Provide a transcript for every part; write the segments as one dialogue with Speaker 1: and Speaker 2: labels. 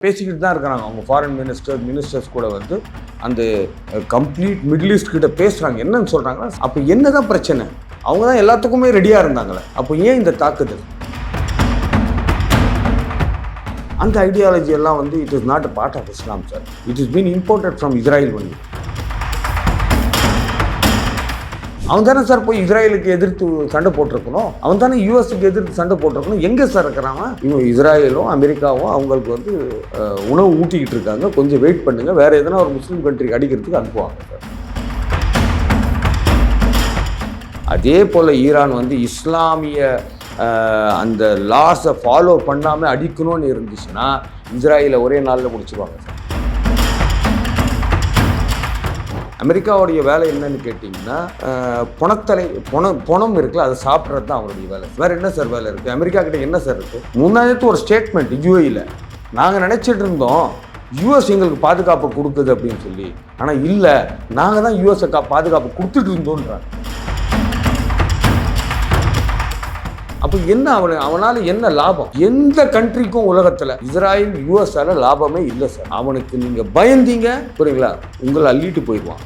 Speaker 1: பேசிக்கிட்டு தான் இருக்கிறாங்க. அவங்க ஃபாரின் மினிஸ்டர்ஸ் கூட வந்து அந்த கம்ப்ளீட் மிடில் ஈஸ்ட் கிட்ட பேசுகிறாங்க. என்னன்னு சொல்கிறாங்கன்னா, அப்போ என்ன தான் பிரச்சனை? அவங்க தான் எல்லாத்துக்குமே ரெடியாக இருந்தாங்களே, அப்போ ஏன் இந்த தாக்குதல்? அந்த ஐடியாலஜி எல்லாம் வந்து it is not a part of Islam sir. It is been imported from Israel only. அவன் தானே சார் போய் இஸ்ராயலுக்கு எதிர்த்து சண்டை போட்டிருக்கணும், அவன் தானே யூஎஸ்க்கு எதிர்த்து சண்டை போட்டிருக்கணும். எங்கே சார் இருக்கிறாங்க? இவங்க இஸ்ராயலும் அமெரிக்காவும் அவங்களுக்கு வந்து உணவு ஊட்டிக்கிட்டு இருக்காங்க. கொஞ்சம் வெயிட் பண்ணுங்க, வேற எதனா ஒரு முஸ்லீம் கண்ட்ரிக்கு அடிக்கிறதுக்கு அனுப்புவாங்க சார். அதே போல் ஈரான் வந்து இஸ்லாமிய அந்த லாஸை ஃபாலோ பண்ணாமல் அடிக்கணும்னு இருந்துச்சுன்னா இஸ்ராயலை ஒரே நாளில் முடிச்சுருவாங்க சார். அமெரிக்காவுடைய வேலை என்னன்னு கேட்டிங்கன்னா, பணம் இருக்குல்ல, அதை சாப்பிட்றது தான் அவருடைய வேலை. வேறு என்ன சார் வேலை இருக்குது? அமெரிக்கா கிட்ட என்ன சார் இருக்குது? முன்னாடி ஒரு ஸ்டேட்மெண்ட் யூஏயில் நாங்கள் நினச்சிட்டு இருந்தோம் யூஎஸ் எங்களுக்கு பாதுகாப்பு கொடுக்குது அப்படின்னு சொல்லி. ஆனால் இல்லை, நாங்கள் தான் யூஎஸ்ஐ பாதுகாப்பு கொடுத்துட்டு இருந்தோன்றாங்க. அப்போ என்ன அவனால் என்ன லாபம்? எந்த கண்ட்ரிக்கும் உலகத்தில் இஸ்ராயல் யூஎஸ்ஆல லாபமே இல்லை சார். அவனுக்கு நீங்கள் பயந்தீங்க புரியுங்களா, உங்களை அள்ளிட்டு போயிடுவான்.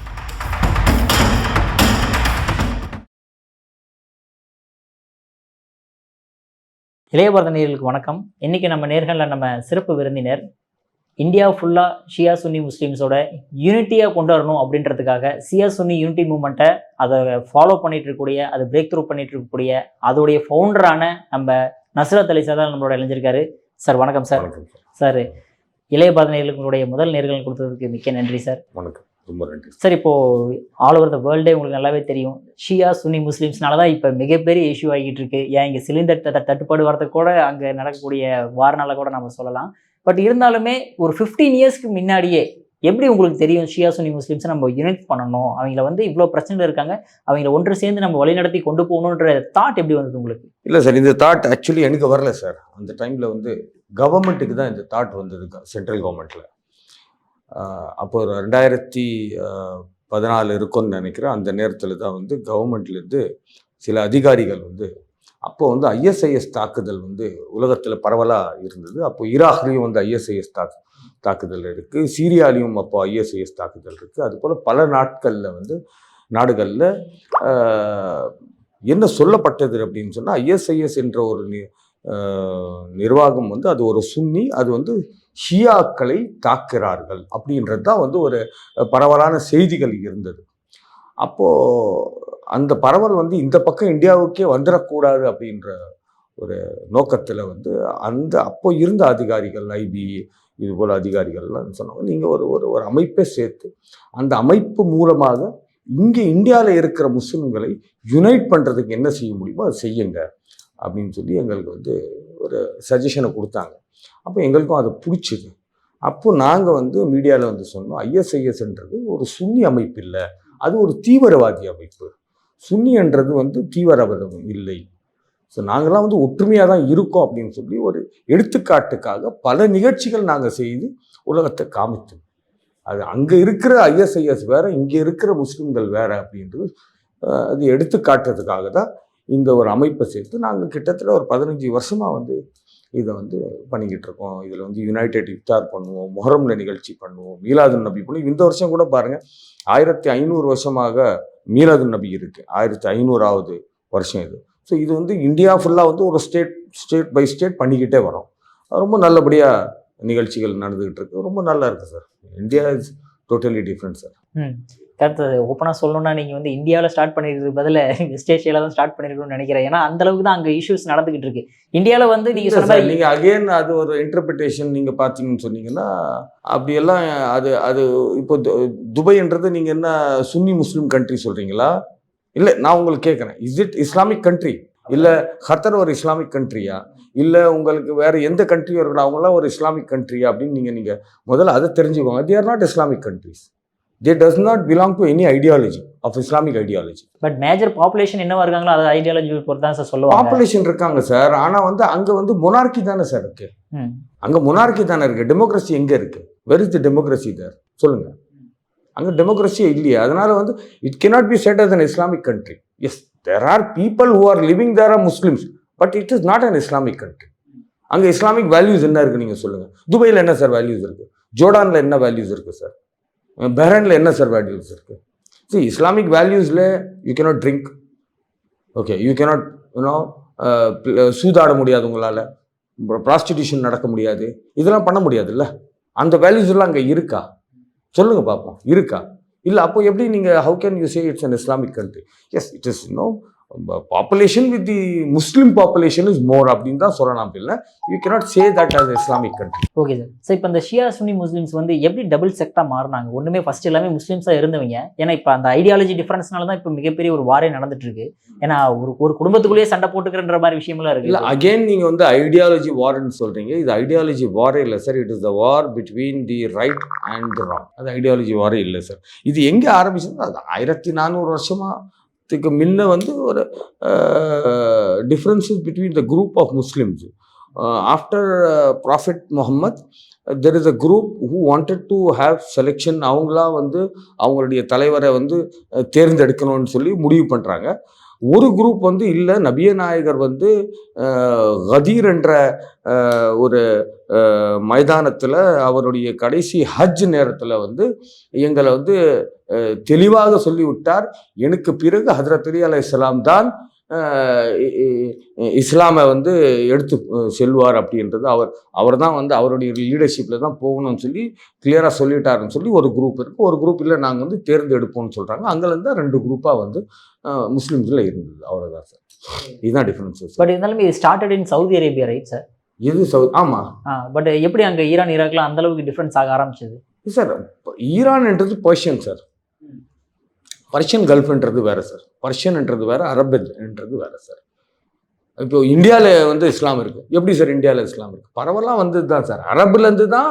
Speaker 2: இளைய பாரத நேயர்களுக்கு வணக்கம். இன்னைக்கு நம்ம நேர்களில் நம்ம சிறப்பு விருந்தினர் இந்தியா ஃபுல்லாக ஷியா சுன்னி முஸ்லீம்ஸோட யூனிட்டியாக கொண்டு வரணும் அப்படின்றதுக்காக ஷியா சுன்னி யூனிட்டி மூவ்மெண்ட்டை அதை ஃபாலோ பண்ணிட்டு இருக்கக்கூடிய, அதை பிரேக் த்ரூ பண்ணிட்டு இருக்கக்கூடிய அதோடைய ஃபவுண்டரான நம்ம நஸ்ரத் அலி சார் தான் நம்மளோட இணைஞ்சிருக்காரு. சார் வணக்கம் சார். சார் இளைய பாரத நேயர்களுடைய முதல் நேர்கள் கொடுத்ததுக்கு மிக்க நன்றி சார்.
Speaker 1: வணக்கம், ரொம்ப நன்றி சார்.
Speaker 2: இப்போது ஆல் ஓவர் த வேர்ல்டே உங்களுக்கு நல்லாவே தெரியும், ஷியா சுன்னி முஸ்லீம்ஸ்னால தான் இப்போ மிகப்பெரிய இஷ்யூ ஆகிட்டு இருக்கு. ஏன் இங்கே சிலிண்டர் தட்டுப்பாடு வரதுக்கு கூட அங்கே நடக்கக்கூடிய வாரனால கூட நம்ம சொல்லலாம். பட் இருந்தாலுமே ஒரு 15 இயர்ஸ்க்கு முன்னாடியே எப்படி உங்களுக்கு தெரியும் ஷியா சுன்னி முஸ்லீம்ஸை நம்ம யூனிட் பண்ணணும், அவங்கள வந்து இவ்வளோ பிரச்சனை இருக்காங்க, அவங்கள ஒன்று சேர்ந்து நம்ம வழிநடத்தி கொண்டு போகணுன்ற தாட் எப்படி வந்தது உங்களுக்கு?
Speaker 1: இல்லை சார், இந்த தாட் ஆக்சுவலி எனக்கு வரல சார். அந்த டைமில் வந்து கவர்மெண்ட்டுக்கு தான் இந்த தாட் வந்தது, சென்ட்ரல் கவர்மெண்ட்டில். அப்போ 2014 இருக்கும்னு நினைக்கிறேன். அந்த நேரத்தில் தான் வந்து கவர்மெண்ட்லேருந்து சில அதிகாரிகள் வந்து, அப்போ வந்து ஐஎஸ்ஐஎஸ் தாக்குதல் வந்து உலகத்தில் பரவலாக இருந்தது. அப்போ ஈராக்லேயும் வந்து ஐஎஸ்ஐஎஸ் தாக்குதல் இருக்குது, சீரியாலையும் அப்போ ஐஎஸ்ஐஎஸ் தாக்குதல் இருக்குது. அதுபோல் பல நாடுகளில் என்ன சொல்லப்பட்டது அப்படின்னு சொன்னால், ஐஎஸ்ஐஎஸ் என்ற ஒரு நிர்வாகம் வந்து அது ஒரு சுன்னி, அது வந்து ஷியாக்களை தாக்குகிறார்கள் அப்படின்றது தான் வந்து ஒரு பரவலான செய்திகள் இருந்தது. அப்போது அந்த பரவல் வந்து இந்த பக்கம் இந்தியாவுக்கே வந்துடக்கூடாது அப்படின்ற ஒரு நோக்கத்தில் வந்து அப்போ இருந்த அதிகாரிகள், ஐபி இது போல் அதிகாரிகள்லாம் சொன்னாங்க, நீங்கள் ஒரு அமைப்பை சேர்த்து அந்த அமைப்பு மூலமாக இங்கே இந்தியாவில் இருக்கிற முஸ்லிம்களை யுனைட் பண்ணுறதுக்கு என்ன செய்ய முடியுமோ அதை செய்யுங்க அப்படின்னு சொல்லி எங்களுக்கு வந்து ஒரு சஜஷனை கொடுத்தாங்க. அப்போ எங்களுக்கும் அதை பிடிச்சிது. அப்போது நாங்கள் வந்து மீடியாவில் வந்து சொன்னோம், ஐஎஸ்ஐஎஸ்ன்றது ஒரு சுன்னி அமைப்பு இல்லை, அது ஒரு தீவிரவாதி அமைப்பு. சுன்னின்றது வந்து தீவிரவாதம் இல்லை. ஸோ நாங்கள்லாம் வந்து ஒற்றுமையாக தான் இருக்கோம் அப்படின்னு சொல்லி ஒரு எடுத்துக்காட்டுக்காக பல நிகழ்ச்சிகள் நாங்கள் செய்து உலகத்தை காமித்தோம். அது அங்கே இருக்கிற ஐஎஸ்ஐஎஸ் வேறு, இங்கே இருக்கிற முஸ்லீம்கள் வேறு அப்படின்றது அது எடுத்துக்காட்டுறதுக்காக தான் இந்த ஒரு அமைப்பை சேர்த்து நாங்கள் கிட்டத்தட்ட ஒரு 15 வருஷமாக வந்து இதை வந்து பண்ணிக்கிட்டு இருக்கோம். இதில் வந்து யுனைடெட் இஃப்தார் பண்ணுவோம், முஹர்ரம்ல நிகழ்ச்சி பண்ணுவோம், மீலாதுன் நபி பண்ணுவோம். இந்த வருஷம் கூட பாருங்கள், 1500 வருஷமாக மீலாதுன் நபி இருக்குது, 1500வது வருஷம் இது. ஸோ இது வந்து இந்தியா ஃபுல்லாக வந்து ஒரு ஸ்டேட் பை ஸ்டேட் பண்ணிக்கிட்டே வரோம். ரொம்ப நல்லபடியாக நிகழ்ச்சிகள் நடந்துக்கிட்டு இருக்கு, ரொம்ப நல்லா இருக்குது sir. India is totally different sir.
Speaker 2: Correct. ஓப்பனாக சொல்லணும்னா நீங்கள் வந்து இந்தியாவில் ஸ்டார்ட் பண்ணிருக்கிறது பதிலாக வெஸ்ட் ஏஷியாவில் தான் ஸ்டார்ட் பண்ணிருக்கணும்னு நினைக்கிறேன். ஏன்னா அந்த அளவுக்கு தான் அங்கே இஷ்யூஸ் நடந்துகிட்டு இருக்கு. இந்தியாவில் வந்து நீங்கள் சொன்ன மாதிரி
Speaker 1: நீங்கள் அகெயின் அது ஒரு இன்டர்பிரிட்டேஷன் நீங்கள் பார்த்தீங்கன்னு சொன்னீங்கன்னா அப்படியெல்லாம் அது இப்போ துபைன்றது நீங்கள் என்ன சுன்னி முஸ்லீம் கண்ட்ரி சொல்கிறீங்களா? இல்லை, நான் உங்களுக்கு கேட்குறேன், இஸ் இட் இஸ்லாமிக் கண்ட்ரி? இல்லை கத்தர் ஒரு இஸ்லாமிக் கண்ட்ரியா? இல்லை உங்களுக்கு வேறு எந்த கண்ட்ரியும் இருக்கணும், அவங்களாம் ஒரு இஸ்லாமிக் கண்ட்ரியா அப்படின்னு நீங்கள் முதல்ல அதை தெரிஞ்சுக்கோங்க. They are not Islamic countries. They does not belong to any ideology of Islamic ideology.
Speaker 2: But major population என்னவா இருக்காங்களோ அது ஐடியாலஜி பொறுத்து தான் சார் சொல்லுவாங்க.
Speaker 1: பாப்புலேஷன் இருக்காங்க சார், ஆனால் வந்து அங்கே வந்து மொனார்கி தானே சார் இருக்கு. அங்கே மொனார்கி தானே இருக்கு. டெமோக்ரஸி எங்கே இருக்கு? வெர் இஸ் தி டெமோக்ரஸி தேர்? சொல்லுங்க. அங்கே டெமோக்ரஸியே இல்லையா? அதனால வந்து it cannot be said as an Islamic country. Yes, there are people who are living there are Muslims, but it is not an Islamic country. அங்கே இஸ்லாமிக் வேல்யூஸ் என்ன இருக்குது நீங்கள் சொல்லுங்கள். துபாயில் என்ன சார் வேல்யூஸ் இருக்குது? ஜோர்டானில் என்ன வேல்யூஸ் இருக்குது சார்? பஹ்ரைனில் என்ன சார் வேல்யூஸ் இருக்குது? சரி, இஸ்லாமிக் வேல்யூஸில் you cannot drink, okay, you cannot சூதாட முடியாது, உங்களால் ப்ராஸ்டிடியூஷன் நடக்க முடியாது, இதெல்லாம் பண்ண முடியாதுல்ல. அந்த வேல்யூஸ் எல்லாம் அங்கே இருக்கா? சொல்லுங்கள் பார்ப்போம், இருக்கா? இல்லை, அப்போ எப்படி நீங்கள் how can you say it's an Islamic country? Yes, it is population with the Muslim population is more அப்படின்னு தான் சொல்லலாம். இல்லை, you cannot say that as Islamic country.
Speaker 2: Okay sir. So இப்போ இந்த ஷியா சுன்னி முஸ்லீம்ஸ் வந்து எப்படி டபுள் செக்டாக மாறினாங்க? ஒன்றுமே ஃபர்ஸ்ட் எல்லாமே முஸ்லீம்ஸாக இருந்தவங்க. ஏன்னா இப்போ அந்த ஐடியாலஜி டிஃபரன்ஸ்னால தான் இப்போ மிகப்பெரிய ஒரு வாரே நடந்துட்டு இருக்கு. ஏன்னா ஒரு குடும்பத்துக்குள்ளேயே சண்டை போட்டுக்கிறன்ற மாதிரி விஷயமெல்லாம் இருக்கு.
Speaker 1: இல்லை, அகெயின் நீங்கள் வந்து ஐடியாலஜி வார்ன்னு சொல்கிறீங்க. இது ஐடியாலஜி வாரே இல்லை sir. It is the war between the right and the wrong. அது ஐடியாலஜி வாரே இல்லை சார். இது எங்கே ஆரம்பிச்சது? அது 1400 வருஷமாக முன்ன வந்து ஒரு differences between the group of Muslims. After prophet Muhammad there is a group who wanted to have selection. அவங்களா வந்து அவங்களுடைய தலைவரை வந்து தேர்ந்தெடுக்கணும்னு சொல்லி முடிவு பண்ணுறாங்க. ஒரு குரூப் வந்து இல்லை, நபிய நாயகர் வந்து கதீர் என்ற ஒரு மைதானத்தில் அவருடைய கடைசி ஹஜ் நேரத்தில் வந்து எங்களை வந்து தெளிவாக சொல்லிவிட்டார், எனக்கு பிறகு ஹஜ்ரத் அலி அலைஹிஸ்ஸலாம் தான் இஸ்லாமை வந்து எடுத்து செல்வார் அப்படின்றது. அவர் தான் வந்து அவருடைய லீடர்ஷிப்பில் தான் போகணும்னு சொல்லி கிளியராக சொல்லிட்டாருன்னு சொல்லி ஒரு குரூப் இருக்குது. ஒரு குரூப் இல்லை, நாங்கள் வந்து தேர்ந்தெடுப்போம்னு சொல்கிறாங்க. அங்கேருந்து தான் 2 குரூப்பாக வந்து முஸ்லீம்ஸில் இருந்தது. அவ்வளோதான் சார், இதுதான் டிஃப்ரென்சஸ்.
Speaker 2: பட் இருந்தாலும் இது started in Saudi Arabia, right sir?
Speaker 1: இது ஆமாம்.
Speaker 2: பட் எப்படி அங்கே ஈரான் ஈராக்லாம் அந்த அளவுக்கு டிஃப்ரென்ஸ் ஆக ஆரம்பிச்சது
Speaker 1: சார்? ஈரான்ன்றது பர்ஷியன் சார். பர்ஷியன் கல்ஃப்ன்றது வேறு சார். பர்ஷியன்ன்றது வேறு, அரபுன்றது வேறு சார். இப்போ இந்தியாவில் வந்து இஸ்லாம் இருக்குது. எப்படி சார் இந்தியாவில் இஸ்லாம் இருக்குது? பரவலாக வந்து தான் சார், அரபுலேருந்து தான்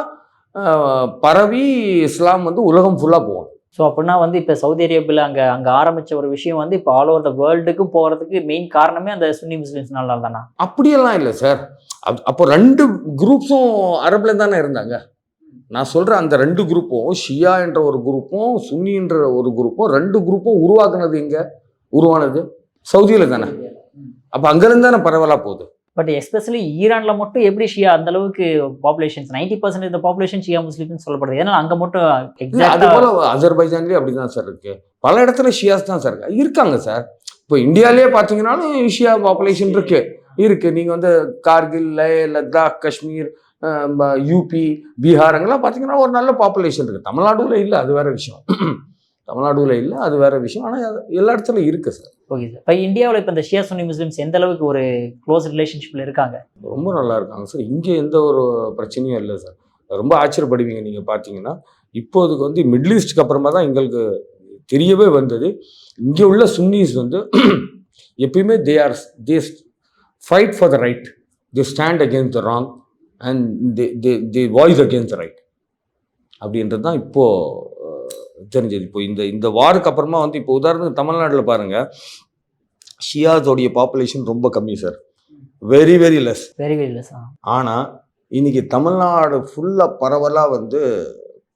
Speaker 1: பரவி இஸ்லாம் வந்து உலகம் ஃபுல்லாக போகும்.
Speaker 2: ஸோ அப்படின்னா வந்து இப்போ சவுதி அரேபியாவில் அங்கே ஆரம்பித்த ஒரு விஷயம் வந்து இப்போ ஆல் ஓவர் த வேர்ல்டுக்கு போகிறதுக்கு மெயின் காரணமே அந்த சுன்னி முஸ்லிம்ஸ்னால தானா?
Speaker 1: அப்படியெல்லாம் இல்லை சார். அப்போ 2 குரூப்ஸும் அரபுல தானே இருந்தாங்க. நான் சொல்கிறேன், அந்த 2 குரூப்பும், ஷியா என்ற ஒரு குரூப்பும் சுன்னி என்ற ஒரு குரூப்பும், 2 குரூப்பும் உருவாக்குனது எங்கே உருவானது? சவுதியில் தானே. அப்போ அங்கேருந்து தானே பரவலாக போகுது.
Speaker 2: பட் எஸ்பெஷலி ஈரானில் மட்டும் எப்படி ஷியா அந்த அளவுக்கு பாப்புலேஷன்ஸ் 90% இந்த பாப்புலேஷன் ஷியா முஸ்லீம்னு சொல்லப்படுது. ஏன்னா அங்கே மட்டும்
Speaker 1: அது போல அஜர்பைஜான்லேயே அப்படி தான் சார் இருக்குது. பல இடத்துல ஷியாஸ் தான் சார் இருக்காங்க சார். இப்போ இந்தியாவிலே பார்த்தீங்கன்னாலும் ஷியா பாப்புலேஷன் இருக்குது. நீங்கள் வந்து கார்கில், லே, லத்தாக், காஷ்மீர், யூபி, பீகார் அங்கெல்லாம் பார்த்தீங்கன்னா ஒரு நல்ல பாப்புலேஷன் இருக்குது. தமிழ்நாடுல இல்லை, அது வேறு விஷயம். தமிழ்நாடுல இல்லை, அது வேற விஷயம். ஆனால் எல்லா இடத்துலையும் இருக்குது சார்.
Speaker 2: Okay sir. இப்போ இந்தியாவில் இப்போ இந்த ஷியா சுன்னி முஸ்லிம்ஸ் எந்த அளவுக்கு ஒரு க்ளோஸ் ரிலேஷன்ஷிப்பில் இருக்காங்க?
Speaker 1: ரொம்ப நல்லா இருக்காங்க சார். இங்கே எந்த ஒரு பிரச்சனையும் இல்லை சார். ரொம்ப ஆச்சரியப்படுவீங்க நீங்கள் பார்த்தீங்கன்னா. இப்போதுக்கு வந்து மிடில் ஈஸ்ட்டுக்கு அப்புறமா தான் எங்களுக்கு தெரியவே வந்தது, இங்கே உள்ள சுன்னிஸ் வந்து எப்பயுமே they fight for the right, they stand against the wrong and they voice against the right அப்படின்றது தான் இப்போது தெரிஞ்சது. இப்போ இந்த வாருக்கு அப்புறமா வந்து இப்போ உதாரணத்துக்கு தமிழ்நாட்டில் பாருங்கள், ஷியாஸோடைய பாப்புலேஷன் ரொம்ப கம்மி சார். Very very less. ஆனால் இன்னைக்கு தமிழ்நாடு ஃபுல்லாக பரவலாக வந்து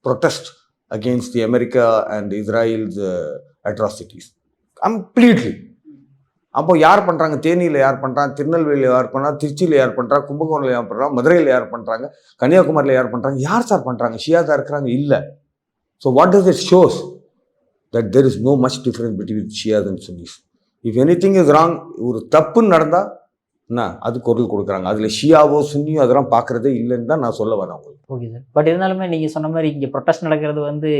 Speaker 1: protest against the America and இஸ்ராயல்ஸ் அட்ராசிட்டிஸ் கம்ப்ளீட்லி. அப்போ யார் பண்ணுறாங்க? தேனியில் யார் பண்ணுறாங்க? திருநெல்வேலியில் யார் பண்ணுறாங்க? திருச்சியில் யார் பண்ணுறாங்க? கும்பகோணத்தில் யார் பண்ணுறாங்க? மதுரையில் யார் பண்ணுறாங்க? கன்னியாகுமரியில் யார் பண்ணுறாங்க? யார் சார் பண்ணுறாங்க? ஷியாஸாக இருக்கிறாங்க? இல்லை. So what does it shows? That there is no much difference between Shias and Sunnis. If anything is wrong, ஒரு தப்புன்னு நடந்தால் அது குரல் கொடுக்குறாங்க. அதில் ஷியாவோ சுன்னியோ அதெல்லாம் பார்க்குறதே இல்லைன்னு தான் நான் சொல்ல வரேன் உங்களுக்கு.
Speaker 2: Okay sir. பட் இருந்தாலுமே நீங்கள் சொன்ன மாதிரி இங்கே ப்ரொட்டஸ்ட் நடக்கிறது வந்து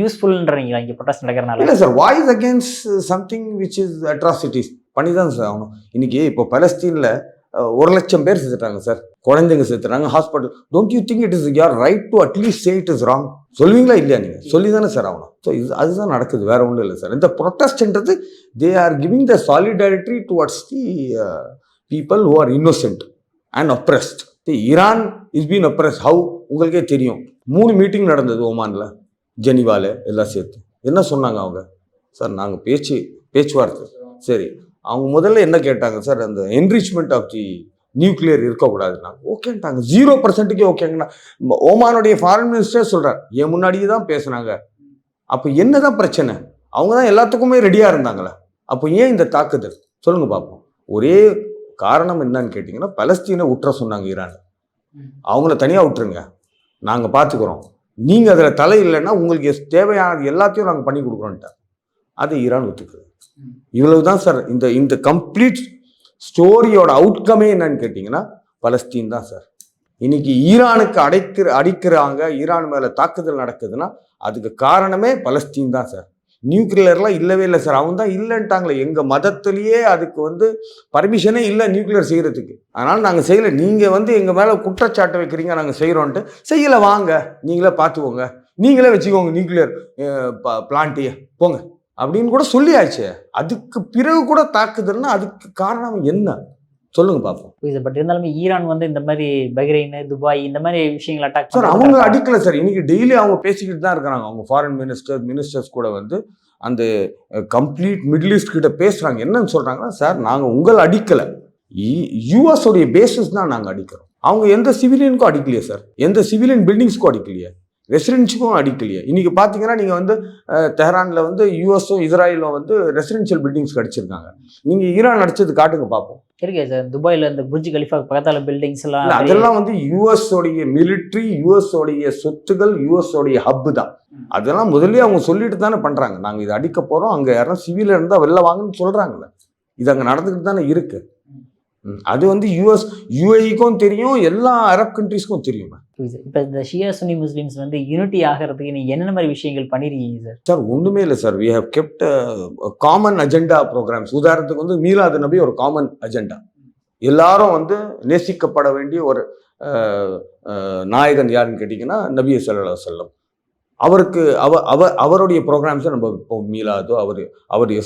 Speaker 2: யூஸ்ஃபுல்ன்றீங்களா இங்கே ப்ரொட்டஸ்ட் நடக்கிறனால? இல்லை sir, voice against something which is atrocities பண்ணி தான் சார் ஆகணும். இன்னைக்கு இப்போ பலஸ்தீனில் 1,00,000 பேர் செத்துட்டாங்க சார். குழந்தைங்க செத்துறாங்க, hospital. Don't you think it is your right to at least say it is wrong? சொல்லுவீங்களா இல்லையா? நீங்கள் சொல்லி தானே சார் ஆகணும். ஸோ அதுதான் நடக்குது, வேற ஒன்றும் இல்லை சார். இந்த ப்ரொட்டஸ்ட்ன்றது they are giving the solidarity towards the people who are innocent and oppressed. Iran is been oppressed. How உங்களுக்கே தெரியும். 3 மீட்டிங் நடந்தது ஓமானில், ஜெனிவாவில் எல்லாம் சேர்த்து. என்ன சொன்னாங்க அவங்க? சார் நாங்கள் பேச்சுவார்த்தை சரி. அவங்க முதல்ல என்ன கேட்டாங்க சார்? அந்த என்ரிச்மெண்ட் ஆஃப் தி நியூக்ளியர் இருக்கக்கூடாதுன்னா ஓகேன்ட்டாங்க. 0%க்கே ஓகேங்கண்ணா. ஓமானுடைய ஃபாரின் மினிஸ்டர் சொல்கிறார், என் முன்னாடியே தான் பேசுனாங்க. அப்போ என்ன தான் பிரச்சனை? அவங்க தான் எல்லாத்துக்குமே ரெடியாக இருந்தாங்களே. அப்போ ஏன் இந்த தாக்குதல்? சொல்லுங்கள் பார்ப்போம். ஒரே
Speaker 1: காரணம் என்னன்னு கேட்டிங்கன்னா, பலஸ்தீனை விட்டுற சொன்னாங்க ஈரான். அவங்கள தனியாக விட்டுருங்க, நாங்கள் பார்த்துக்குறோம், நீங்கள் அதில் தலை இல்லைன்னா உங்களுக்கு தேவையானது எல்லாத்தையும் நாங்கள் பண்ணி கொடுக்குறோன்ட்டார். அதை ஈரான் ஒத்துக்குது. இவ்வளவு தான் சார். இந்த கம்ப்ளீட் ஸ்டோரியோட அவுட்கமே என்னன்னு கேட்டிங்கன்னா பலஸ்தீன் தான் சார். இன்னைக்கு ஈரானுக்கு அடிக்கிறாங்க, ஈரான் மேலே தாக்குதல் நடக்குதுன்னா அதுக்கு காரணமே பலஸ்தீன் தான் சார். நியூக்ளியர்லாம் இல்லவே இல்லை சார். அவங்க தான் இல்லைன்ட்டாங்களே. எங்கள் மதத்திலேயே அதுக்கு பர்மிஷனே இல்லை நியூக்ளியர் செய்கிறதுக்கு. அதனால் நாங்கள் செய்யலை. நீங்கள் எங்கள் மேலே குற்றச்சாட்டு வைக்கிறீங்க, நாங்கள் செய்கிறோன்ட்டு. செய்யலை, வாங்க நீங்களே பார்த்துக்கோங்க, நீங்களே வச்சுக்கோங்க நியூக்ளியர் பிளான்ட்டையே போங்க அப்படின்னு கூட சொல்லியாச்சு. அதுக்கு பிறகு கூட தாக்குதல்னா அதுக்கு காரணம் என்ன சொல்லுங்க பார்ப்போம்.
Speaker 2: பட் இருந்தாலுமே ஈரான் இந்த மாதிரி பஹ்ரைன், துபாய் இந்த மாதிரி விஷயங்கள் அட்டாக்
Speaker 1: சார் அவங்க அடிக்கல சார். இன்னைக்கு டெய்லி அவங்க பேசிக்கிட்டு தான் இருக்கிறாங்க. அவங்க ஃபாரின் மினிஸ்டர்ஸ் கூட அந்த கம்ப்ளீட் மிடில் ஈஸ்ட் கிட்ட பேசுறாங்க. என்னன்னு சொல்றாங்கன்னா, சார் நாங்கள் உங்களை அடிக்கல, யூஎஸ் உடைய பேசஸ் தான் நாங்கள் அடிக்கிறோம். அவங்க எந்த சிவிலியனுக்கும் அடிக்கலையே சார், எந்த சிவிலியன் பில்டிங்ஸ்க்கும் அடிக்கலையே, ரெசிடென்ஷியலுக்கும் அடிக்கலையே. இன்னைக்கு பார்த்தீங்கன்னா நீங்கள் தெஹரானில் யூஎஸும் இஸ்ராயலும் ரெசிடென்ஷியல் பில்டிங்ஸ்க்கு அடிச்சிருக்காங்க. நீங்கள் ஈரான் அடிச்சது காட்டுங்க பார்ப்போம்.
Speaker 2: இருக்கே சார், துபாயில் இந்த புர்ஜ் கலிஃபா பக்கத்தால பில்டிங்ஸ் எல்லாம்,
Speaker 1: அதெல்லாம் யூஎஸ் உடைய மிலிட்ரி, யூஎஸ் உடைய சொத்துகள், யூஎஸ் உடைய ஹப்பு தான். அதெல்லாம் முதல்ல அவங்க சொல்லிட்டு தானே பண்றாங்க, நாங்கள் இதை அடிக்க போறோம், அங்கே யாரும் சிவில இருந்தால் வெளில வாங்கன்னு சொல்றாங்கல்ல. இது அங்கே நடந்துக்கிட்டு தானே இருக்கு. அது யூஎஸ் யுஏஇக்கும் தெரியும், எல்லா அரப் கண்ட்ரீஸ்க்கும் தெரியும்.
Speaker 2: இப்போ இந்த ஷியா சுன்னி முஸ்லிம்ஸ் யூனிட்டி ஆகிறதுக்கு நீங்க என்னென்ன மாதிரி விஷயங்கள் பண்ணிருக்கீங்க சார்?
Speaker 1: சார் ஒண்ணுமே இல்லை sir. We have kept common agenda programs. உதாரணத்துக்கு மீலாது நபி ஒரு காமன் அஜெண்டா. எல்லாரும் நேசிக்கப்பட வேண்டிய ஒரு நாயகன் யாருன்னு கேட்டிங்கன்னா நபி ஸல்லல்லாஹு அலைஹி வஸல்லம். அவருக்கு அவருடைய ப்ரோக்ராம்ஸை நம்ம இப்போ மீலாதோ அவருடைய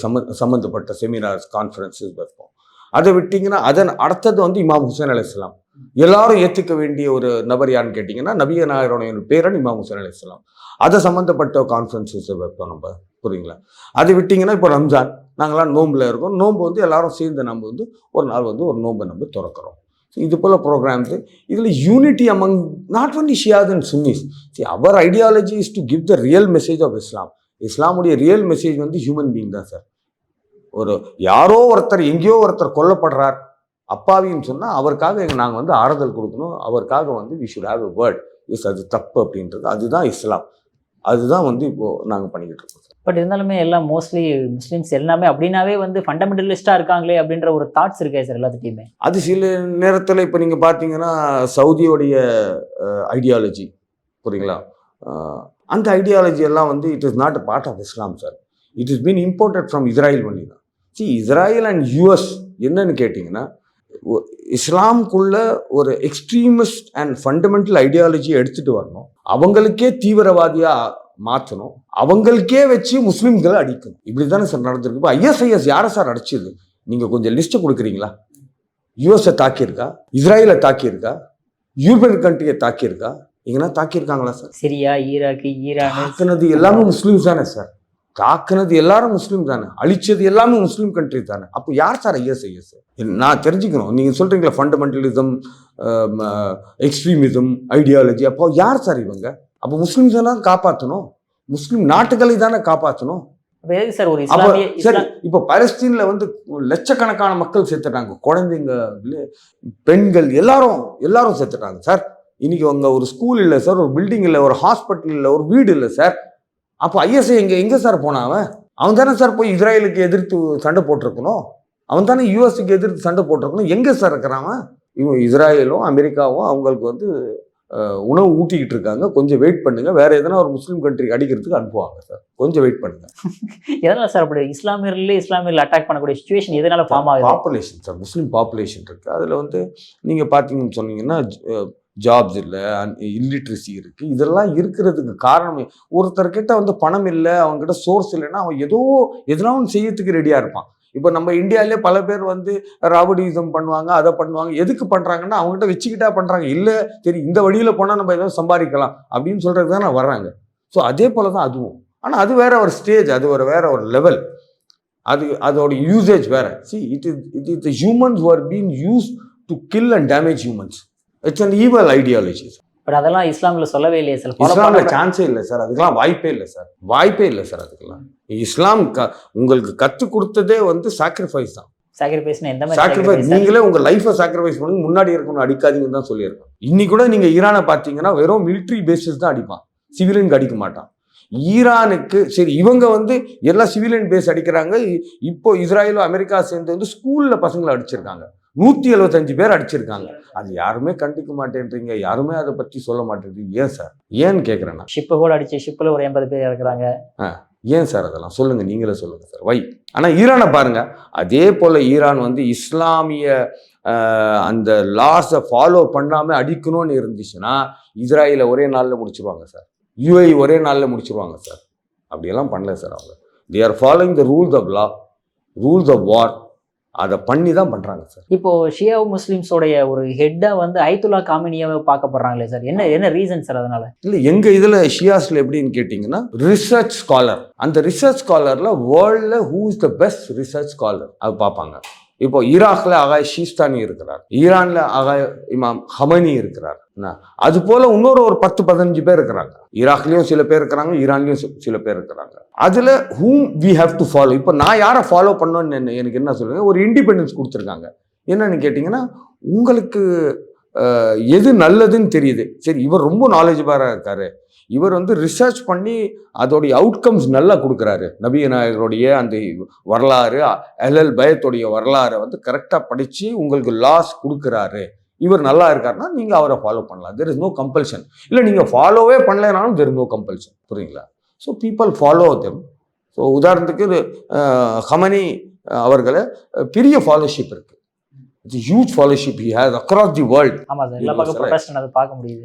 Speaker 1: சம்மந்தப்பட்ட செமினார்ஸ், கான்ஃபரன்ஸஸ் வைப்போம். அதை விட்டிங்கன்னா அதன் அடுத்தது இமாம் ஹுசைன் அலைஹிஸ்ஸலாம். எல்லாரும் ஏற்றுக்க வேண்டிய ஒரு நபர் யாருன்னு கேட்டிங்கன்னா நபிய நாயருடைய பேரன் இமாம் ஹுசைன் அலைஹிஸ்ஸலாம். அதை சம்மந்தப்பட்ட கான்ஃபரன்ஸஸ் வைப்போம் நம்ம, புரியுங்களா? அதை விட்டிங்கன்னா இப்போ ரம்ஜான், நாங்களாம் நோம்பில் இருக்கோம். நோன்பு எல்லாரும் சேர்ந்து நம்ம ஒரு நாள் ஒரு நோன்பை நம்ம திறக்கிறோம். இது போல் ப்ரோக்ராம்ஸு. இதில் unity among not only Shias and Sunnis. Our ideology is to give the real message of Islam. இஸ்லாமுடைய ரியல் மெசேஜ் ஹியூமன் பீயிங் தான் சார். யாரோ ஒருத்தர் எங்கேயோ ஒருத்தர் கொல்லப்படுறார் அப்பாவின்னு சொன்னால் அவருக்காக நாங்கள் ஆறுதல் கொடுக்கணும். அவருக்காக we should have a word. அது தப்பு அப்படின்றது, அதுதான் இஸ்லாம். அதுதான் இப்போது நாங்கள் பண்ணிக்கிட்டு இருக்கோம்.
Speaker 2: பட் இருந்தாலுமே எல்லாம் மோஸ்ட்லி முஸ்லீம்ஸ் எல்லாமே அப்படின்னாவே ஃபண்டமெண்டலிஸ்டாக இருக்காங்களே அப்படின்ற ஒரு தாட்ஸ் இருக்கே சார் எல்லாத்துட்டையுமே. அது
Speaker 1: சில நேரத்தில் இப்போ நீங்கள் பார்த்தீங்கன்னா சவுதியோடைய ஐடியாலஜி, புரியுங்களா? அந்த ஐடியாலஜி எல்லாம் it is not a part of Islam sir. It is been imported from Israel only தான். இஸ்ராயல் அண்ட் யூஎஸ் என்னன்னு கேட்டிங்கன்னா, இஸ்லாமுக்குள்ள ஒரு எக்ஸ்ட்ரீமிஸ்ட் அண்ட் ஃபண்டமெண்டல் ஐடியாலஜியை எடுத்துகிட்டு வரணும், அவங்களுக்கே தீவிரவாதியாக மாற்றணும், அவங்களுக்கே வச்சு முஸ்லீம்களை அடிக்கணும். இப்படி தானே சார் நடந்திருக்கு. இப்போ ஐஎஸ்ஐஎஸ் யாரை சார் அடிச்சிது? நீங்கள் கொஞ்சம் லிஸ்ட்டு கொடுக்குறீங்களா? யூஎஸை தாக்கியிருக்கா? இஸ்ராயலை தாக்கியிருக்கா? யூரோப்பியன் கண்ட்ரியை தாக்கியிருக்கா? எங்கன்னா தாக்கியிருக்காங்களா சார்?
Speaker 2: சிரியா, ஈராக்கு, ஈரான்
Speaker 1: தாக்குனது எல்லாமே முஸ்லீம்ஸ் தானே சார். தாக்குனது எல்லாரும் முஸ்லீம் தானே, அழிச்சது எல்லாமே முஸ்லீம் கண்ட்ரி தானே. அப்போ யார் சார் ஐஎஸ்ஐஎஸ்? நான் தெரிஞ்சுக்கணும். நீங்கள் சொல்கிறீங்களா ஃபண்டமெண்டலிசம், எக்ஸ்ட்ரீமிசம், ஐடியாலஜி, அப்போ யார் சார் இவங்க? அப்போ முஸ்லீம்ஸ் எல்லாம் காப்பாற்றணும், முஸ்லீம் நாட்டுகளை தானே காப்பாற்றணும். சரி, இப்போ பலஸ்தீன்ல லட்சக்கணக்கான மக்கள் செத்துட்டாங்க, குழந்தைங்க, பெண்கள், எல்லாரும் செத்துட்டாங்க சார். இன்னைக்கு அவங்க ஒரு ஸ்கூல் இல்லை சார், ஒரு பில்டிங் இல்லை, ஒரு ஹாஸ்பிட்டல் இல்லை, ஒரு வீடு இல்லை சார். அப்போ ஐஎஸ்ஐ எங்கே சார் போனான்? அவன் தானே சார் போய் இஸ்ராயலுக்கு எதிர்த்து சண்டை போட்டிருக்கணும், அவன் தானே யூஎஸ்க்கு எதிர்த்து சண்டை போட்டிருக்கணும். எங்கே சார் இருக்கிறான்? இவங்க இஸ்ராயலும் அமெரிக்காவும் அவங்களுக்கு உணவு ஊட்டிக்கிட்டு இருக்காங்க. கொஞ்சம் வெயிட் பண்ணுங்க, வேற எதனா ஒரு முஸ்லீம் கண்ட்ரி அடிக்கிறதுக்கு அனுப்புவாங்க சார், கொஞ்சம் வெயிட் பண்ணுங்க.
Speaker 2: எதனால சார் அப்படி இஸ்லாமியர்கள் அட்டாக் பண்ணக்கூடிய சிச்சுவேஷன் எதனால ஃபார்ம் ஆகுது?
Speaker 1: பாப்புலேஷன் சார், முஸ்லீம் பாப்புலேஷன் இருக்கு. அதில் நீங்கள் பார்த்தீங்கன்னு சொன்னீங்கன்னா ஜாப்ஸ் இல்லை, இல்லிட்ரஸி இருக்குது. இதெல்லாம் இருக்கிறதுக்கு காரணம், ஒருத்தர்கிட்ட பணம் இல்லை, அவங்ககிட்ட சோர்ஸ் இல்லைன்னா அவன் எதனா ஒன்று செய்யறதுக்கு ரெடியாக இருப்பான். இப்போ நம்ம இந்தியாவிலே பல பேர் ராபடிசம் பண்ணுவாங்க, அதை பண்ணுவாங்க. எதுக்கு பண்ணுறாங்கன்னா அவங்ககிட்ட வச்சுக்கிட்டா பண்ணுறாங்க. இல்லை சரி இந்த வழியில் போனால் நம்ம ஏதோ சம்பாதிக்கலாம் அப்படின்னு சொல்கிறது தானே வர்றாங்க. ஸோ அதே போல் தான் அதுவும். ஆனால் அது வேற ஒரு ஸ்டேஜ், அது வேற ஒரு லெவல், அதோட யூசேஜ் வேற. It is the humans who are being used to kill and damage humans. It's an evil ideology.
Speaker 2: But அதெல்லாம் இஸ்லாமில் சொல்லவே இல்லையே சார்.
Speaker 1: இஸ்லாமில் சான்ஸே இல்லை சார், அதுக்கெல்லாம் வாய்ப்பே இல்லை சார், அதுக்கெல்லாம். இஸ்லாம் உங்களுக்கு கற்றுக் கொடுத்ததே சாக்ரிஃபைஸ் தான்.
Speaker 2: சாக்ரிஃபைஸ்னா எந்த மாதிரி
Speaker 1: சாக்ரிஃபைஸ்
Speaker 2: sacrifice?
Speaker 1: நீங்களே உங்க லைஃபை சாக்ரிஃபைஸ் பண்ணி முன்னாடி இருக்கணும் அடிக்காதீங்கன்னு தான் சொல்லியிருக்கோம். இன்னைக்கு கூட நீங்க ஈரானை பார்த்தீங்கன்னா வெறும் மிலிட்ரி பேசிஸ் தான் அடிப்பான், சிவிலியனுக்கு அடிக்க மாட்டான். ஈரானுக்கு சரி இவங்க வந்து எல்லா சிவிலியன் பேஸ் அடிக்கிறாங்க. இப்போ இஸ்ராயலும் அமெரிக்கா சேர்ந்து வந்து ஸ்கூல்ல பசங்களை அடிச்சிருக்காங்க, 175 பேர் அடிச்சிருக்காங்க. அது யாருமே கண்டுக்க மாட்டேன்றீங்க, யாருமே அதை பற்றி சொல்ல மாட்டேன்றீங்க. ஏன் சார், ஏன்னு கேட்குறேன்னா
Speaker 2: ஷிப்பு கூட அடிச்சு ஷிப்பில் ஒரு 80 பேர் இருக்கிறாங்க.
Speaker 1: ஏன் சார் அதெல்லாம் சொல்லுங்க, நீங்களே சொல்லுங்க சார் வை. ஆனால் ஈரானை பாருங்க, அதே போல ஈரான் வந்து இஸ்லாமிய அந்த லாஸை ஃபாலோ பண்ணாமல் அடிக்கணும்னு இருந்துச்சுன்னா இஸ்ராயலை ஒரே நாளில் முடிச்சிருவாங்க சார், யுஏஇ ஒரே நாளில் முடிச்சிருவாங்க சார். அப்படியெல்லாம் பண்ணல சார். அவங்க they are following the rules of law, rules of war. அதை பண்ணி தான் பண்ணுறாங்க சார்.
Speaker 2: இப்போ ஷியா முஸ்லிம்ஸோடைய ஒரு ஹெட்டாக வந்து ஐத்துல்லா காமினியாவை பார்க்கப்படுறாங்களே சார், என்ன ரீசன் சார் அதனால?
Speaker 1: இல்லை எங்கள் இதில் ஷியாஸில் எப்படின்னு கேட்டிங்கன்னா ரிசர்ச் ஸ்காலர், அந்த ரிசர்ச் ஸ்காலரில் வேர்ல்டில் who is the best research scholar அது பார்ப்பாங்க. இப்போ ஈராக்ல ஆகாய் ஷீஸ்தானி இருக்கிறார், ஈரான்ல ஆகாய் இமாம் ஹமனி இருக்கிறார். அது போல இன்னொரு ஒரு 10-15 பேர் இருக்கிறாங்க. ஈராக்லயும் சில பேர் இருக்கிறாங்க, ஈரான்லயும் சில பேர் இருக்கிறாங்க. அதுல whom we have to follow. இப்போ நான் யாரை ஃபாலோ பண்ணணும்னு எனக்கு என்ன சொல்லுங்க, ஒரு இண்டிபெண்டன்ஸ் கொடுத்துருக்காங்க. என்னன்னு கேட்டிங்கன்னா உங்களுக்கு எது நல்லதுன்னு தெரியுது. சரி இவர் ரொம்ப நாலேஜபிளாக இருக்காரு, இவர் வந்து ரிசர்ச் பண்ணி அதோடைய அவுட்கம்ஸ் நல்லா கொடுக்குறாரு, நபி நாயகருடைய அந்த வரலாறு அஹ்லுல் பைத்துடைய வரலாறை வந்து கரெக்டாக படித்து உங்களுக்கு லாஸ் கொடுக்குறாரு, இவர் நல்லா இருக்காருன்னா நீங்கள் அவரை ஃபாலோ பண்ணலாம். There is no compulsion. இல்லை நீங்கள் ஃபாலோவே பண்ணலைனாலும் தெர் இஸ் நோ கம்பல்ஷன். புரியுங்களா? So people follow them. So உதாரணத்துக்கு ஹமனி அவர்களை பெரிய ஃபாலோஷிப் இருக்குது. It's a huge followership he has across the world.
Speaker 2: ஆமா சார், எல்லா பக்கம் ப்ரொடெஸ்ட் அது பார்க்க முடியுது.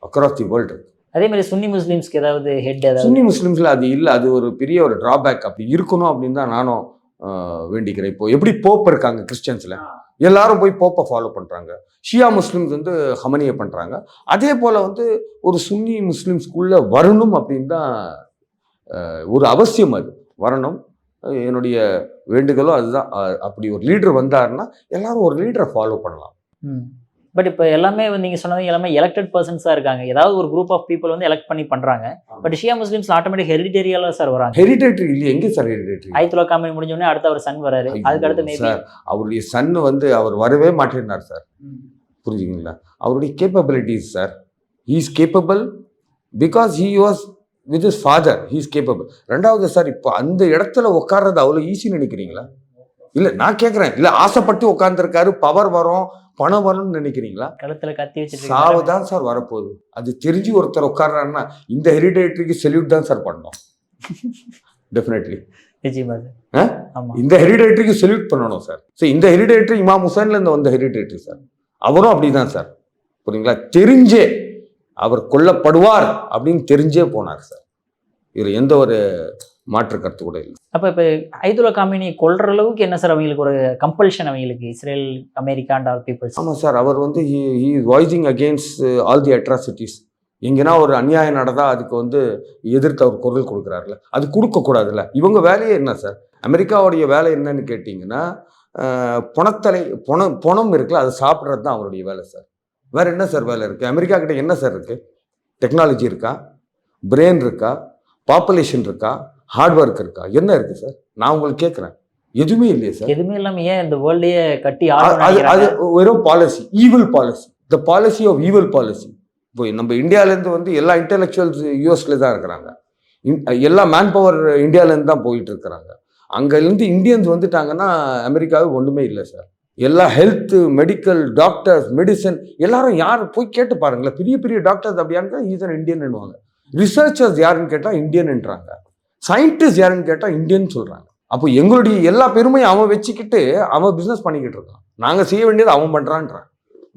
Speaker 1: across the world.
Speaker 2: அதே மாதிரி சுன்னி முஸ்லிம்ஸ்க்கு ஏதாவது ஹெட் ஏதாவது?
Speaker 1: சுன்னி முஸ்லிம்ஸ்ல அது இல்லை, அது ஒரு பெரிய ஒரு டிராபேக். அப்படி இருக்கணும் அப்படின்னு தான் நானும் வேண்டிக்கிறேன். இப்போ எப்படி போப் இருக்காங்க கிறிஸ்டியன்ஸ்ல, எல்லாரும் போய் போப்பை ஃபாலோ பண்றாங்க. ஷியா முஸ்லிம்ஸ் வந்து ஹமனியை பண்றாங்க. அதே போல வந்து ஒரு சுன்னி முஸ்லிம்ஸ்குள்ள வரணும் அப்படின்னு தான் ஒரு அவசியம், அது வரணும். என்னுடைய வேண்டுதலும் அதுதான். அப்படி ஒரு லீடர் வந்தாருன்னா எல்லாரும் ஒரு லீடரை ஃபாலோ பண்ணலாம்.
Speaker 2: பட் இப்போ எல்லாமே வந்து நீங்கள் சொன்னது எல்லாமே எலெக்டட் பர்சன்ஸாக இருக்காங்க. ஏதாவது ஒரு குரூப் ஆஃப் பீப்புள் வந்து எலெக்ட் பண்ணி பண்ணுறாங்க. பட் ஷியா முஸ்லிம்ஸ் ஆட்டோமேட்டிக் ஹெரிடேரியால சார் வராங்க.
Speaker 1: ஹெரிடேட்டரி இல்லையே, எங்கே சார் ஹெரிடேட்டரி?
Speaker 2: ஐத்துல்லா காமினி முடிஞ்சோடனே அடுத்து அவர் சன் வராரு. அதுக்கு அடுத்து மேபி
Speaker 1: சார் அவருடைய சன் வந்து அவர் வரவே மாட்டேன்னார் சார். புரிஞ்சுங்களா? அவருடைய capabilities sir, he is capable because he was with is father, he is capable. ரெண்டாவது சார், இப்போ அந்த இடத்துல உட்கார்றது அவ்வளோ ஈஸின்னு நினைக்கிறீங்களா? இல்லை நான் கேட்குறேன், இல்லை ஆசைப்பட்டு உட்காந்துருக்காரு, பவர் வரும் பணம் வரும்னு நினைக்கிறீங்களா?
Speaker 2: கழுத்துல கத்தி வச்சு
Speaker 1: சாவு தான் சார் வரப்போகுது. அது தெரிஞ்சு ஒருத்தர் உட்கார்றாருன்னா இந்த ஹெரிடேட்டரிக்கு செல்யூட் தான் சார் பண்ணணும். டெஃபினெட்லி இந்த ஹெரிடேட்டரிக்கு செல்யூட் பண்ணணும் சார். ஸோ இந்த ஹெரிடேட்டரி இமாம் ஹுசைன்ல இருந்து வந்த ஹெரிடேட்டரி சார், அவரும் அப்படிதான் சார். புரியுங்களா? தெரிஞ்சே அவர் கொல்லப்படுவார் அப்படின்னு தெரிஞ்சே போனார் சார். இதில் எந்த ஒரு மாற்று கருத்து கூட இல்லை.
Speaker 2: அப்போ இப்போ ஐத்துல்லா காமினி கொல்ற அளவுக்கு என்ன சார் அவங்களுக்கு ஒரு கம்பல்ஷன், அவங்களுக்கு Israel America and all peoples?
Speaker 1: ஆமாம் சார், அவர் வந்து he is voicing against all the atrocities. எங்கன்னா ஒரு அநியாயம் நடந்தால் அதுக்கு வந்து எதிர்த்து அவர் குரல் கொடுக்குறாருல, அது கொடுக்கக்கூடாதுல்ல. இவங்க வேலையே என்ன சார்? அமெரிக்காவுடைய வேலை என்னன்னு கேட்டிங்கன்னா பணம் இருக்குல்ல, அதை சாப்பிட்றது தான் அவருடைய வேலை சார். வேற என்ன சார் வேலை இருக்குது? அமெரிக்கா கிட்ட என்ன சார் இருக்குது? டெக்னாலஜி இருக்கா? பிரெயின் இருக்கா? பாப்புலேஷன் இருக்கா? ஹார்ட் ஒர்க் இருக்கா? என்ன இருக்குது சார்? நான் உங்களுக்கு கேட்குறேன், எதுவுமே இல்லையே சார்.
Speaker 2: எதுவுமே இல்லாமல் ஏன் இந்த வேர்ல்டையே கட்டி
Speaker 1: அது வெறும் policy, evil policy, the policy of evil policy. இப்போ நம்ம இந்தியாவிலேருந்து வந்து எல்லா இன்டெலெக்சுவல்ஸ் யூஎஸ்ல தான் இருக்கிறாங்க, எல்லா மேன் பவர் இந்தியாவிலேருந்து தான் போயிட்டு இருக்கிறாங்க. அங்கேருந்து இந்தியன்ஸ் வந்துட்டாங்கன்னா அமெரிக்காவே ஒன்றுமே இல்லை சார். எல்லா ஹெல்த் மெடிக்கல் டாக்டர்ஸ் மெடிசன் எல்லாரும் யார் போய் கேட்டு பாருங்களேன், பெரிய பெரிய டாக்டர்ஸ் அப்படியான்னு ஈஸன் இந்தியன்னுவாங்க. ரிசர்ச்சர்ஸ் யாருன்னு கேட்டால் இந்தியன்ன்றாங்க, சயின்டிஸ்ட் யாருன்னு கேட்டால் இந்தியன் சொல்கிறாங்க. அப்போ எங்களுடைய எல்லா பெருமையும் அவன் வச்சுக்கிட்டு அவன் பிஸ்னஸ் பண்ணிக்கிட்டு இருக்கான். நாங்கள் செய்ய வேண்டியது அவன் பண்ணுறான்றான்,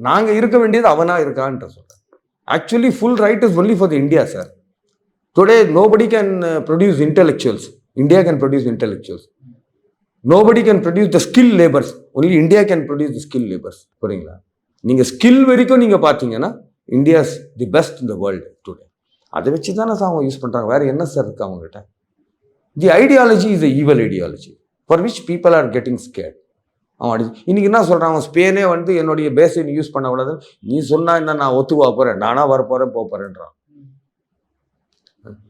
Speaker 1: நாங்கள் இருக்க வேண்டியது அவனாக இருக்கான்ற சொல்கிறேன். Actually full right is only for the India sir. Today nobody can produce intellectuals, India can produce intellectuals. Nobody can produce the skill labours, only India can produce the skill labours. புரியுங்களா? நீங்கள் skill வரைக்கும் நீங்கள் பார்த்தீங்கன்னா India's the best in the world today. அதை வச்சு தானே sir அவங்க use பண்ணுறாங்க. வேறு என்ன சார் இருக்குது அவங்ககிட்ட? The ideology is the evil ideology for which people are getting scared. அவன் இன்னைக்கு என்ன சொல்கிறான், அவன் ஸ்பெயினே வந்து என்னுடைய பேஸை நீ யூஸ் பண்ணக்கூடாது, நீ சொன்னால் என்ன நான் ஒத்துவா போகிறேன், நானாக வரப்போகிறேன் போக போகிறேன்றான்.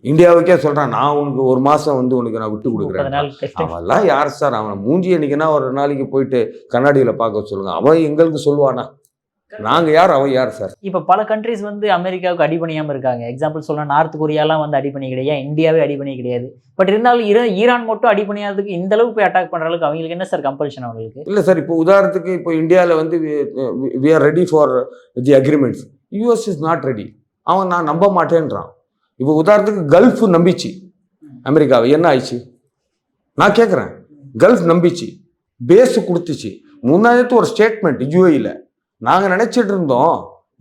Speaker 1: இந்தியாவுக்கே சொல்கிறான், நான் உனக்கு ஒரு மாதம் வந்து உனக்கு நான் விட்டு
Speaker 2: 30
Speaker 1: கொடுக்குறேன்.
Speaker 2: நாள் extension.
Speaker 1: அவன்லாம் யார் சார்? அவனை மூஞ்சி அன்னைக்குன்னா ஒரு நாளைக்கு போயிட்டு கண்ணாடியில் பார்க்க சொல்லுங்கள். அவன் எங்களுக்கு சொல்லுவானா? நாங்கள் யார், அவன் யார் சார்?
Speaker 2: இப்போ பல கண்ட்ரிஸ் வந்து அமெரிக்காவுக்கு அடிபணியாமல் இருக்காங்க. எக்ஸாம்பிள் சொல்ல நார்த் கொரியாலாம் வந்து அடிபணி கிடையாது, இந்தியாவே அடிபணி கிடையாது. பட் இருந்தாலும் ஈரான் மட்டும் அடிபணியாததுக்கு இந்த அளவுக்கு போய் அட்டாக் பண்ணுற அளவுக்கு அவங்களுக்கு என்ன சார் கம்பல்ஷன் அவங்களுக்கு?
Speaker 1: இல்லை சார், இப்போ உதாரணத்துக்கு இப்போ இந்தியாவில் வந்து we are ready for the agreements. US is not ready. அவன் நான் நம்ப மாட்டேன்றான். இப்போ உதாரணத்துக்கு கல்ஃப் நம்பிச்சு அமெரிக்காவை, என்ன ஆயிடுச்சு? நான் கேட்குறேன். கல்ஃப் நம்பிச்சு, பேஸு கொடுத்துச்சு. முன்னாடி ஒரு ஸ்டேட்மெண்ட் யூஏயில், நாங்கள் நினச்சிட்டு இருந்தோம்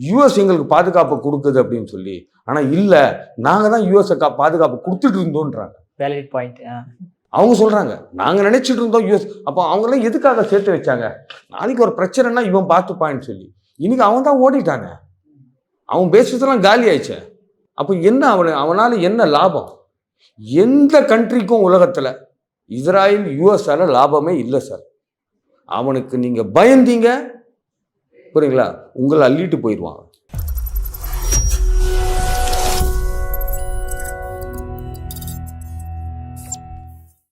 Speaker 1: யூஎஸ் எங்களுக்கு பாதுகாப்பு கொடுக்குது அப்படின்னு சொல்லி. ஆனால் இல்லை, நாங்கள் தான் யூஎஸ் பாதுகாப்பு கொடுத்துட்டு இருந்தோன்றாங்க.
Speaker 2: Valid point.
Speaker 1: அவங்க சொல்கிறாங்க நாங்கள் நினச்சிட்டு இருந்தோம் யூஎஸ். அப்போ அவங்களாம் எதுக்காக சேர்த்து வச்சாங்க? நாளைக்கு ஒரு பிரச்சனைனா இவன் பார்த்துப்பான்னு சொல்லி. இன்னைக்கு அவன் தான் ஓடிட்டாங்க, அவன் பேசுறதுலாம் காலி ஆயிடுச்சு. அப்போ என்ன அவனால் என்ன லாபம்? எந்த கண்ட்ரிக்கும் உலகத்தில் இஸ்ராயல் யூஎஸ்ஆல லாபமே இல்லை சார். அவனுக்கு நீங்கள் பயந்தீங்க புரியுங்களா, உங்களை அள்ளிட்டு போயிடுவாங்க.